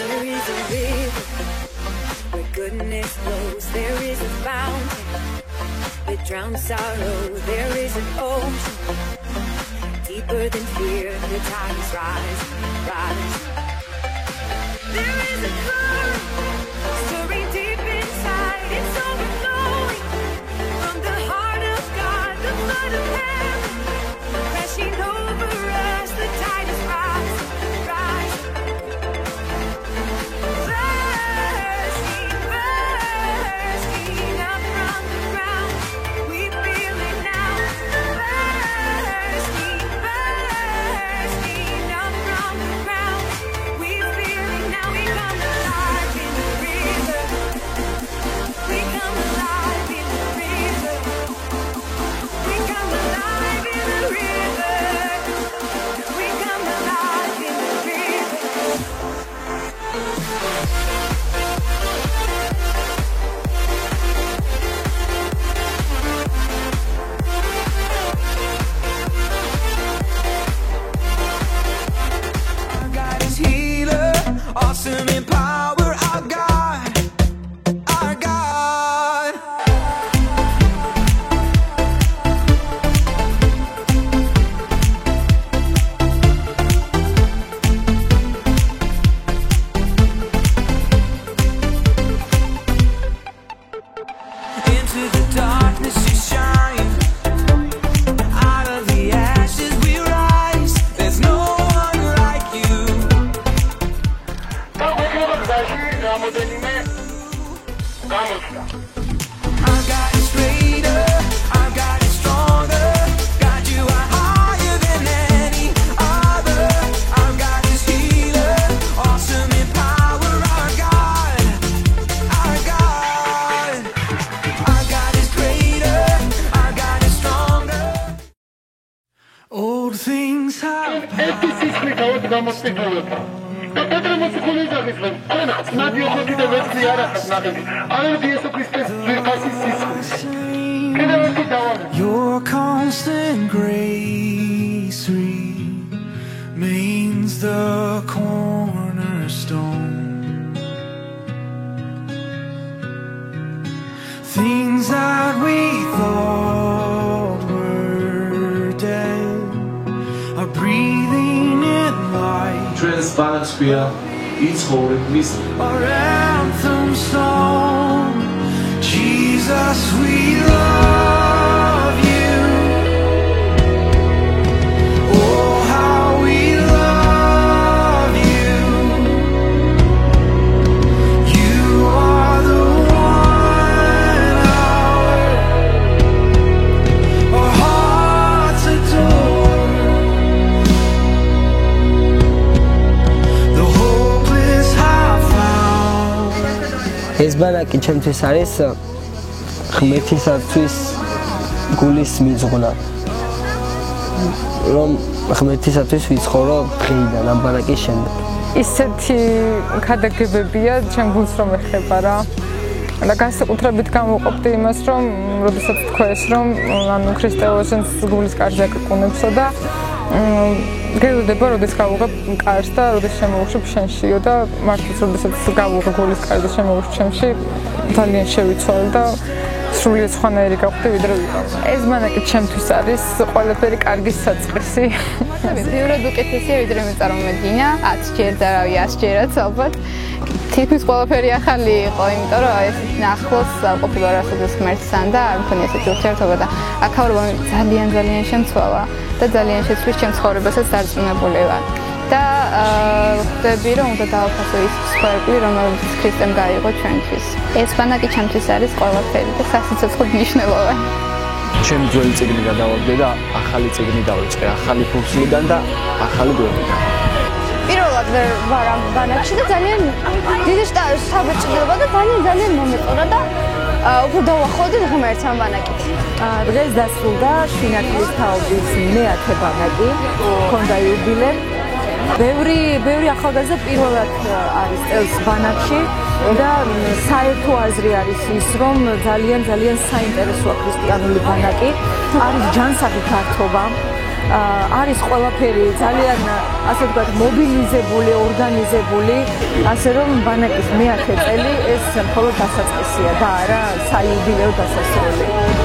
There is a river where goodness flows. There is a fountain that drowns sorrow. There is an ocean deeper than fear. The tides rise, rise. There is a current stirring deep inside. It's overflowing from the heart of God, the flood of heaven crashing over us. The tide is rising, rising. Bursting, bursting up from the ground. We feel it now. Bursting, bursting up from the ground. We feel it now. We come alive in the river. We come alive in the river. We come alive in the river. We come alive in the river. Our God is healer, awesome in power. Our God, our God. Into the darkness you shine. Out of the ashes we rise. There's no one like you. Our God is greater, our God is stronger. God, you are higher than any other. Our God is healer, awesome in power. Our God, our God. Our God is greater, our God is stronger. Old things have Your constant grace remains the cornerstone. Things that we thought were dead are breathing in life. Transparency იცხოვრებ მის Our anthem song, Jesus, we love you. Oh, how we love you. You are the one our hearts adore. The hopeless have found. ეს ბანაკი ჩემთვის არის ღმერთისათვის გულის მიძღვნა, რომ ღმერთისათვის ვიცხოვრო დღეიდან ამ ბანაკის შემდეგ. ისეთი ქადაგებებია ჩემ გულს რომ ეხება რა. და განსაკუთრებით გამოვყოფდი იმას, რომ როდესაც თქვეს, რომ ანუ ქრისტეოსენს გულის კარზე აკაკუნებსო და გეულდება, როდეს გავუღებ კარს და როდეს შემოვუშვებ შენშიო და მართლაც როდესაც გავუღებ გულის კარს და შემოვუშვებ შენში ძალიან შევიცვალე და სრულიად სხვანაირი გავხდი ვიდრე ვიყავ. ეს ბანაკი ჩემთვის არის ყველაფერი კარგის საწყისი. ბევრად უკეთესია ვიდრე მე წარმომედგინა 10 ჯერ და რავი 100 ჯერაც ალბათ. თითქმის ყველაფერი ახალი იყო, იმიტომ რომ ეს ახლოს ყოფილა რასაც ღმერთთან და არ მქონია ესეთი ურთიერთობა და აქაურობა ძალიან ძალიან შემცვალა და ძალიან შეცვლის ჩემ ცხოვრებასაც დარწმუნებული ვარ. და ხვდები რომ უნდა დავაფასო ის სფეროები, რომელიც ქრისტემ გაიღო ჩვენთვის. ეს ბანაკი ჩემთვის არის ყველაფერი და სასიცოცხლოდ მნიშვნელოვანი. ჩემი ძველი წიგნი გადავაგდე და ახალი წიგნი დავიწყე, ახალი ფუნქციიდან და ახალი გვერდიდან. პირველად ვარ ამ ბანაკში და ძალიან დიდი საბჭოდება და ძალიან მომეწონა და უფრო დავახლოვდი ღმერთს ამ ბანაკით. დღეს დასრულდა შვინათლის თაობის მე-10 ბანაკი, ქონდა იუბილე. ბევრი ახალგაზრდა პირველად არის წელს ბანაკში და საერთო აზრი არის ის, რომ ძალიან საინტერესოა ქრისტიანული ბანაკი, არის ჯანსაღი გართობა. არის ყველაფერი ძალიან ასე ვთქვათ მობილიზებული, ორგანიზებული, ასე რომ ბანაკის მე-10 წელი ეს მხოლოდ დასაწყისია და არა საიუბილეო დასასრული.